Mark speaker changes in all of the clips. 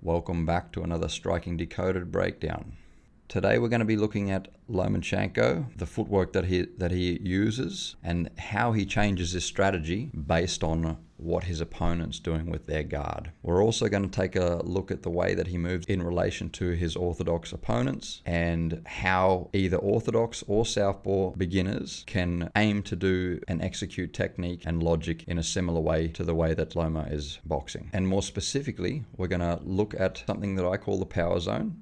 Speaker 1: Welcome back to another Striking Decoded breakdown. Today we're going to be looking at Lomachenko, the footwork that he uses, and how he changes his strategy based on what his opponent's doing with their guard. We're also going to take a look at the way that he moves in relation to his orthodox opponents and how either orthodox or southpaw beginners can aim to do and execute technique and logic in a similar way to the way that Loma is boxing. And more specifically, we're going to look at something that I call the power zone.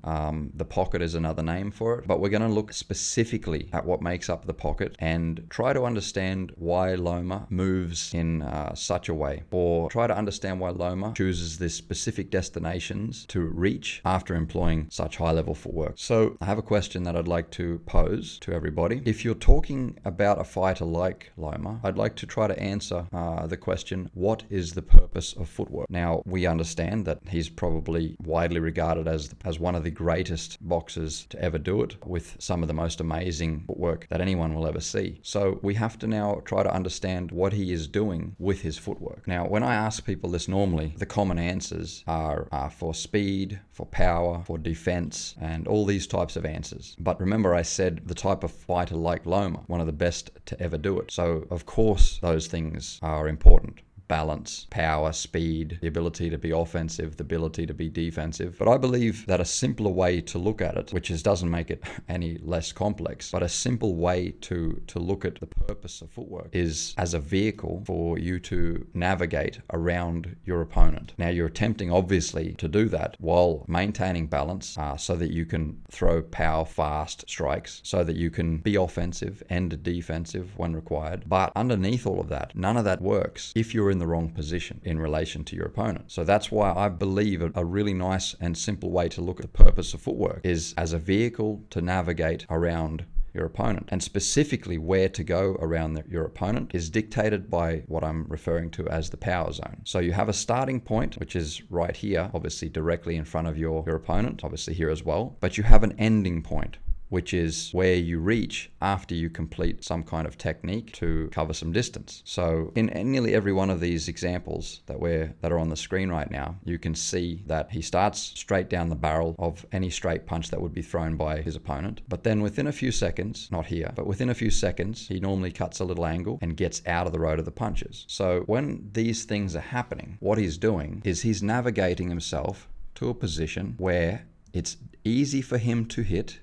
Speaker 1: The pocket is another name for it, but we're going to look specifically at what makes up the pocket and try to understand why Loma moves in such a way, or try to understand why Loma chooses this specific destinations to reach after employing such high-level footwork. So I have a question that I'd like to pose to everybody. If you're talking about a fighter like Loma, I'd like to try to answer the question, what is the purpose of footwork? Now, we understand that he's probably widely regarded as one of the greatest boxers to ever do it, with some of the most amazing footwork that anyone will ever see. So we have to now try to understand what he is doing with his footwork. Now, when I ask people this normally, the common answers are for speed, for power, for defense, and all these types of answers. But remember, I said the type of fighter like Loma, one of the best to ever do it. So, of course, those things are important. Balance, power, speed, the ability to be offensive, the ability to be defensive. But I believe that a simpler way to look at it, which doesn't make it any less complex, but a simple way to look at the purpose of footwork is as a vehicle for you to navigate around your opponent. Now, you're attempting obviously to do that while maintaining balance so that you can throw power, fast strikes, so that you can be offensive and defensive when required. But underneath all of that, none of that works if you're in the wrong position in relation to your opponent. So that's why I believe a really nice and simple way to look at the purpose of footwork is as a vehicle to navigate around your opponent. And specifically where to go around your opponent is dictated by what I'm referring to as the power zone. So you have a starting point, which is right here, obviously directly in front of your opponent, obviously here as well, but you have an ending point, which is where you reach after you complete some kind of technique to cover some distance. So in nearly every one of these examples that are on the screen right now, you can see that he starts straight down the barrel of any straight punch that would be thrown by his opponent. But then within a few seconds, not here, but within a few seconds, he normally cuts a little angle and gets out of the road of the punches. So when these things are happening, what he's doing is he's navigating himself to a position where it's easy for him to hit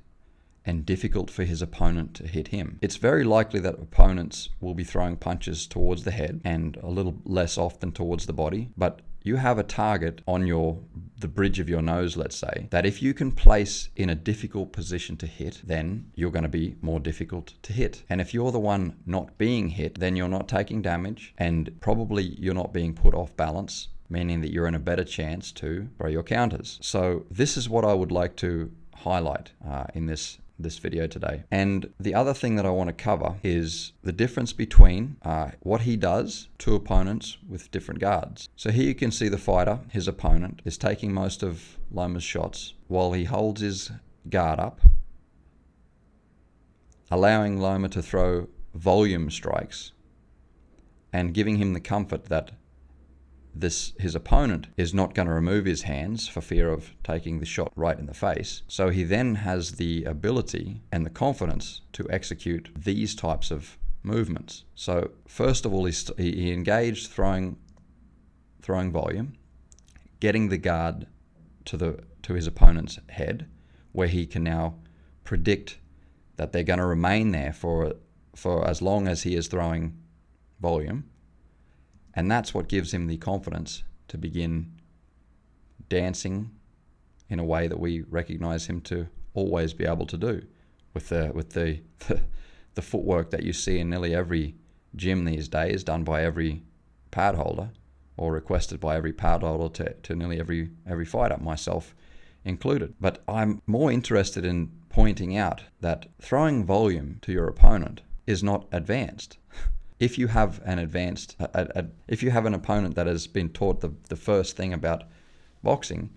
Speaker 1: and difficult for his opponent to hit him. It's very likely that opponents will be throwing punches towards the head and a little less often towards the body, but you have a target on the bridge of your nose, let's say, that if you can place in a difficult position to hit, then you're going to be more difficult to hit. And if you're the one not being hit, then you're not taking damage and probably you're not being put off balance, meaning that you're in a better chance to throw your counters. So this is what I would like to highlight in this video today. And the other thing that I want to cover is the difference between what he does to opponents with different guards. So here you can see the fighter, his opponent, is taking most of Loma's shots while he holds his guard up, allowing Loma to throw volume strikes and giving him the comfort that his opponent is not going to remove his hands for fear of taking the shot right in the face. So he then has the ability and the confidence to execute these types of movements. So first of all, he engaged throwing volume, getting the guard to his opponent's head, where he can now predict that they're going to remain there for as long as he is throwing volume. And that's what gives him the confidence to begin dancing in a way that we recognize him to always be able to do, with the footwork that you see in nearly every gym these days, done by every pad holder or requested by every pad holder to nearly every fighter, myself included. But I'm more interested in pointing out that throwing volume to your opponent is not advanced. If you have an opponent that has been taught the first thing about boxing,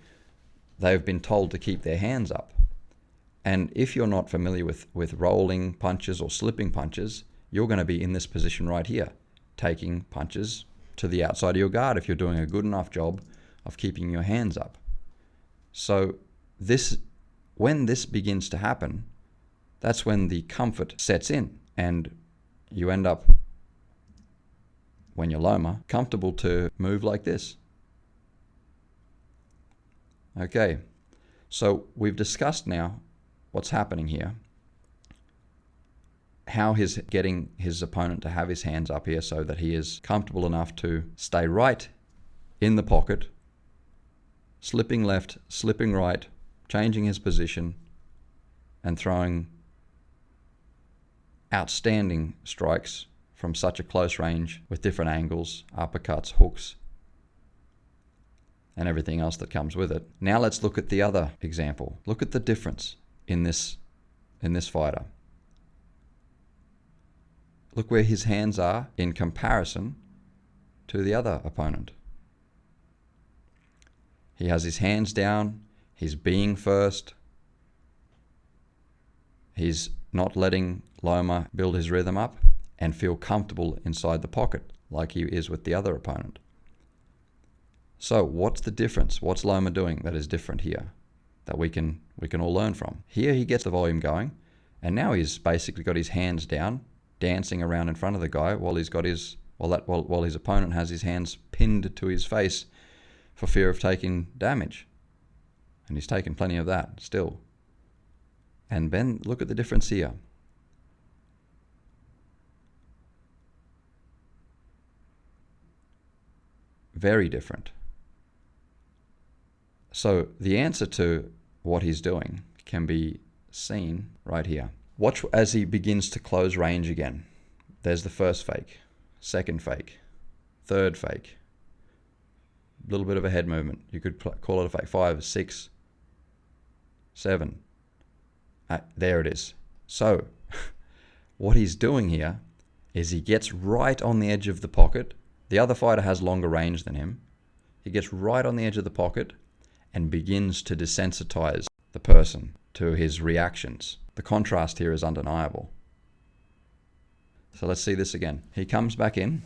Speaker 1: they've been told to keep their hands up. And if you're not familiar with rolling punches or slipping punches, you're going to be in this position right here, taking punches to the outside of your guard if you're doing a good enough job of keeping your hands up. So when this begins to happen, that's when the comfort sets in, and you end up, when you're Loma, comfortable to move like this. Okay, so we've discussed now what's happening here, how he's getting his opponent to have his hands up here so that he is comfortable enough to stay right in the pocket, slipping left, slipping right, changing his position, and throwing outstanding strikes from such a close range with different angles, uppercuts, hooks, and everything else that comes with it. Now let's look at the other example. Look at the difference in this fighter. Look where his hands are in comparison to the other opponent. He has his hands down, he's being first, he's not letting Loma build his rhythm up and feel comfortable inside the pocket like he is with the other opponent. So what's the difference? What's Loma doing that is different here that we can all learn from? Here he gets the volume going, and now he's basically got his hands down, dancing around in front of the guy while his opponent has his hands pinned to his face for fear of taking damage. And he's taken plenty of that still. And then look at the difference here. Very different. So the answer to what he's doing can be seen right here. Watch as he begins to close range again. There's the first fake, second fake, third fake. A little bit of a head movement. You could call it a fake. 5, 6, 7. There it is. So what he's doing here is he gets right on the edge of the pocket. The other fighter has longer range than him. He gets right on the edge of the pocket and begins to desensitize the person to his reactions. The contrast here is undeniable. So let's see this again. He comes back in,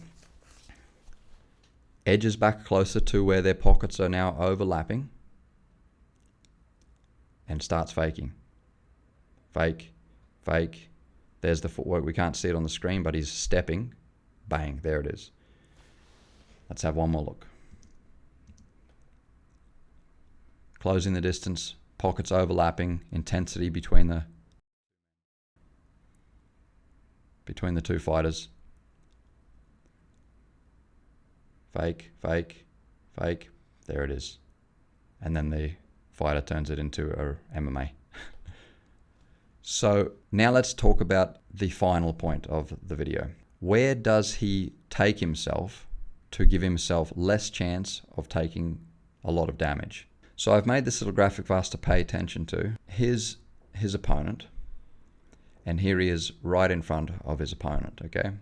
Speaker 1: edges back closer to where their pockets are now overlapping, and starts faking. Fake, fake. There's the footwork. We can't see it on the screen, but he's stepping. Bang, there it is. Let's have one more look. Closing the distance, pockets overlapping, intensity between the two fighters. Fake, fake, fake. There it is. And then the fighter turns it into a MMA. So now let's talk about the final point of the video. Where does he take himself to give himself less chance of taking a lot of damage? So I've made this little graphic for us to pay attention to. His opponent, and here he is right in front of his opponent, okay,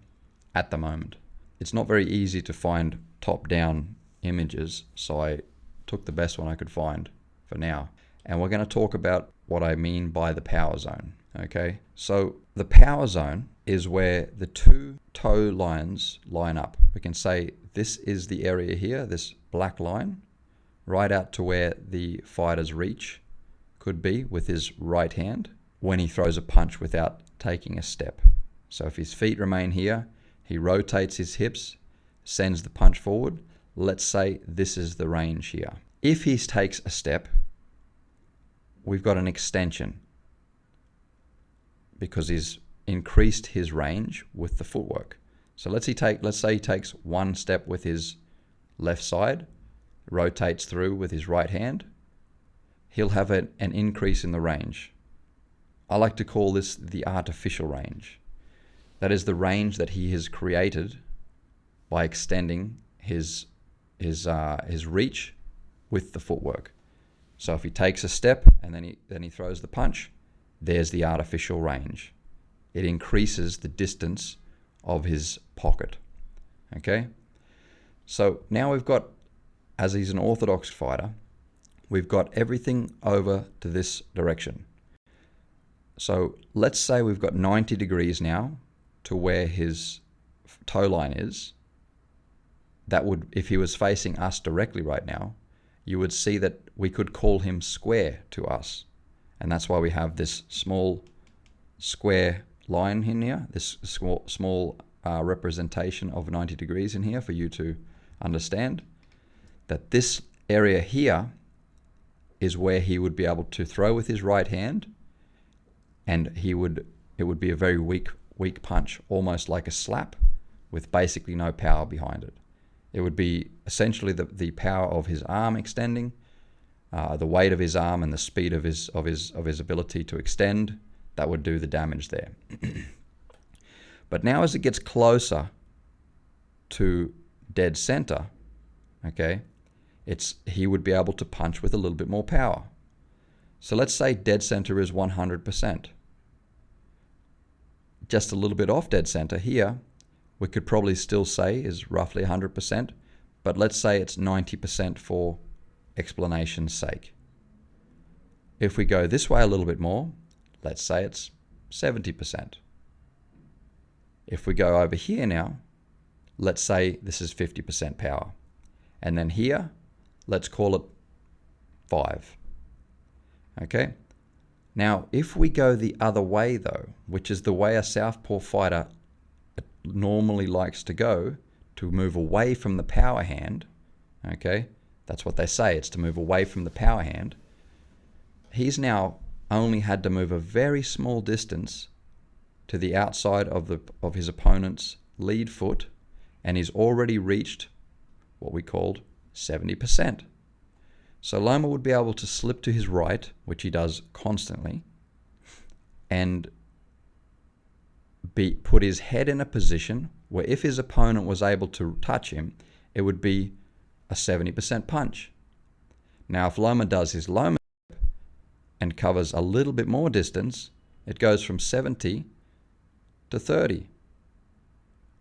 Speaker 1: at the moment. It's not very easy to find top-down images, so I took the best one I could find for now. And we're going to talk about what I mean by the power zone, okay? So the power zone is where the two toe lines line up. We can say this is the area here, this black line, right out to where the fighter's reach could be with his right hand when he throws a punch without taking a step. So if his feet remain here, he rotates his hips, sends the punch forward. Let's say this is the range here. If he takes a step, we've got an extension because he's increased his range with the footwork. So let's say he takes one step with his left side, rotates through with his right hand, he'll have an increase in the range. I like to call this the artificial range. That is the range that he has created by extending his reach with the footwork. So if he takes a step and then he throws the punch, there's the artificial range. It increases the distance of his pocket. Okay? So now we've got, as he's an orthodox fighter, we've got everything over to this direction. So let's say we've got 90 degrees now to where his toe line is. That would, if he was facing us directly right now, you would see that we could call him square to us. And that's why we have this small square line in here, this small representation of 90 degrees in here for you to understand that this area here is where he would be able to throw with his right hand, and it would be a very weak punch, almost like a slap with basically no power behind it. It would be essentially the power of his arm extending, the weight of his arm and the speed of his ability to extend. That would do the damage there. But now as it gets closer to dead center, okay, he would be able to punch with a little bit more power. So let's say dead center is 100%. Just a little bit off dead center here, we could probably still say is roughly 100%, but let's say it's 90% for explanation's sake. If we go this way a little bit more, let's say it's 70%. If we go over here now, let's say this is 50% power. And then here, let's call it 5. Okay? Now, if we go the other way though, which is the way a southpaw fighter normally likes to go, to move away from the power hand, okay? That's what they say, it's to move away from the power hand. He's now only had to move a very small distance to the outside of his opponent's lead foot, and he's already reached what we called 70%. So Loma would be able to slip to his right, which he does constantly, and put his head in a position where if his opponent was able to touch him, it would be a 70% punch. Now if Loma does his Loma and covers a little bit more distance, it goes from 70 to 30.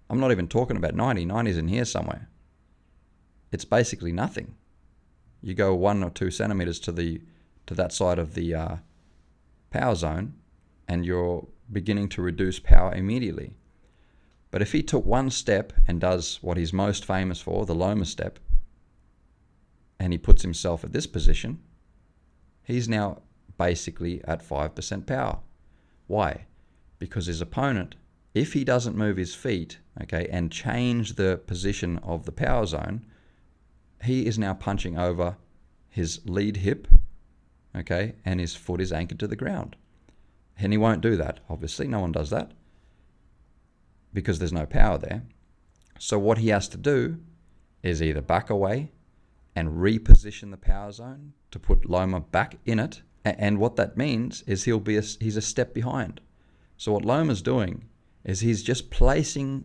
Speaker 1: I'm not even talking about 90. 90's in here somewhere. It's basically nothing. You go 1 or 2 centimeters to that side of the power zone, and you're beginning to reduce power immediately. But if he took one step and does what he's most famous for, the Loma step, and he puts himself at this position, he's now basically at 5% power. Why? Because his opponent, if he doesn't move his feet, okay, and change the position of the power zone, he is now punching over his lead hip, okay, and his foot is anchored to the ground. And he won't do that, obviously. No one does that because there's no power there. So what he has to do is either back away and reposition the power zone to put Loma back in it. And what that means is he's a step behind. So what Loma's doing is he's just placing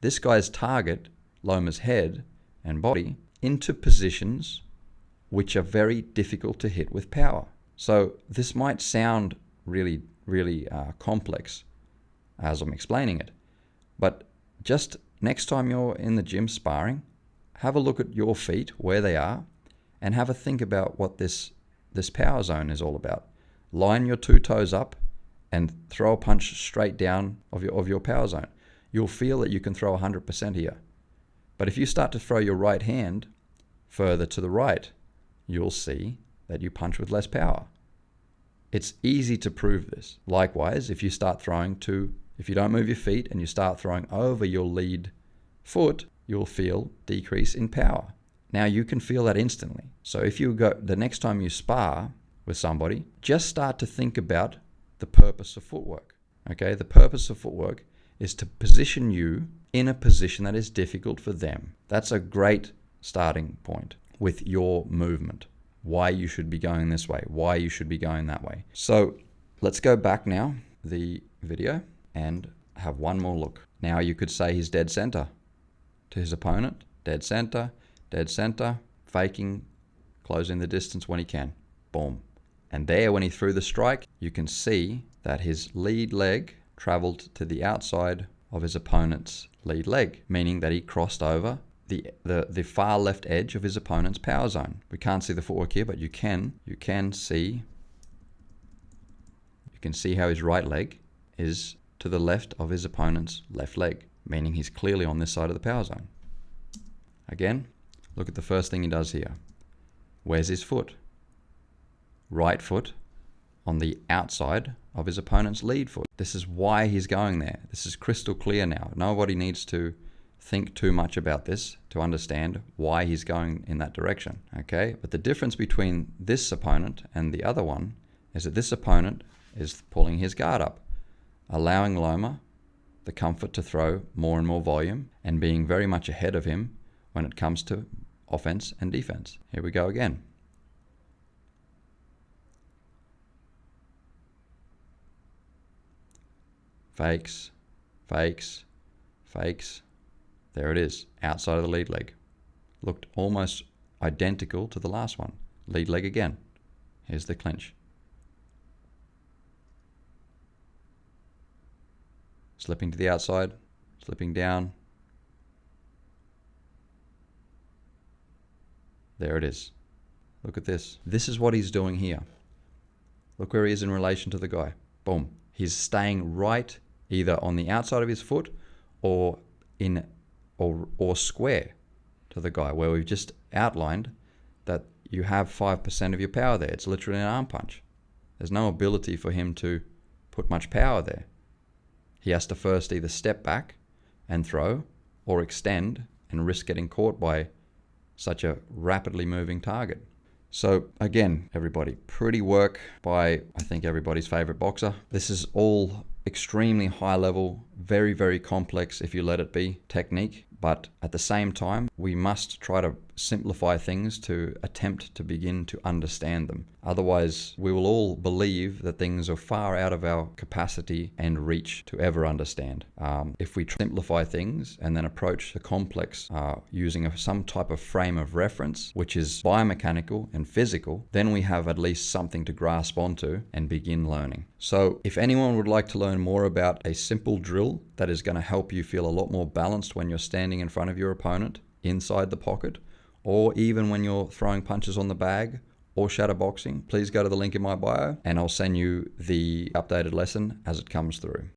Speaker 1: this guy's target, Loma's head and body, into positions which are very difficult to hit with power. So this might sound really complex as I'm explaining it, but just next time you're in the gym sparring, have a look at your feet, where they are, and have a think about what this power zone is all about. Line your 2 toes up and throw a punch straight down of your power zone. You'll feel that you can throw 100% here. But if you start to throw your right hand further to the right, you'll see that you punch with less power. It's easy to prove this. Likewise, if you don't move your feet and you start throwing over your lead foot, you'll feel decrease in power. Now you can feel that instantly. So if you go, the next time you spar with somebody, just start to think about the purpose of footwork. Okay, the purpose of footwork is to position you in a position that is difficult for them. That's a great starting point with your movement. Why you should be going this way, why you should be going that way. So let's go back now, the video, and have one more look. Now you could say he's dead center to his opponent, dead center, faking, closing the distance when he can. Boom. And there, when he threw the strike, you can see that his lead leg traveled to the outside of his opponent's lead leg, meaning that he crossed over the far left edge of his opponent's power zone. We can't see the footwork here, but you can see how his right leg is to the left of his opponent's left leg, meaning he's clearly on this side of the power zone. Again, look at the first thing he does here. Where's his foot? Right foot on the outside of his opponent's lead foot. This is why he's going there. This is crystal clear now. Nobody needs to think too much about this to understand why he's going in that direction, okay? But the difference between this opponent and the other one is that this opponent is pulling his guard up, allowing Loma the comfort to throw more and more volume and being very much ahead of him when it comes to offense and defense. Here we go again. Fakes, fakes, fakes. There it is, outside of the lead leg. Looked almost identical to the last one. Lead leg again. Here's the clinch. Slipping to the outside, slipping down. There it is. Look at this. This is what he's doing here. Look where he is in relation to the guy. Boom. He's staying right either on the outside of his foot or square to the guy, where we've just outlined that you have 5% of your power there. It's literally an arm punch. There's no ability for him to put much power there. He has to first either step back and throw or extend and risk getting caught by such a rapidly moving target. So again, everybody, pretty work by, I think, everybody's favorite boxer. This is all extremely high level, very, very complex, if you let it be, technique. But at the same time, we must try to simplify things to attempt to begin to understand them. Otherwise, we will all believe that things are far out of our capacity and reach to ever understand. If we simplify things and then approach the complex using some type of frame of reference, which is biomechanical and physical, then we have at least something to grasp onto and begin learning. So if anyone would like to learn more about a simple drill that is going to help you feel a lot more balanced when you're standing in front of your opponent inside the pocket, or even when you're throwing punches on the bag or shadowboxing, please go to the link in my bio and I'll send you the updated lesson as it comes through.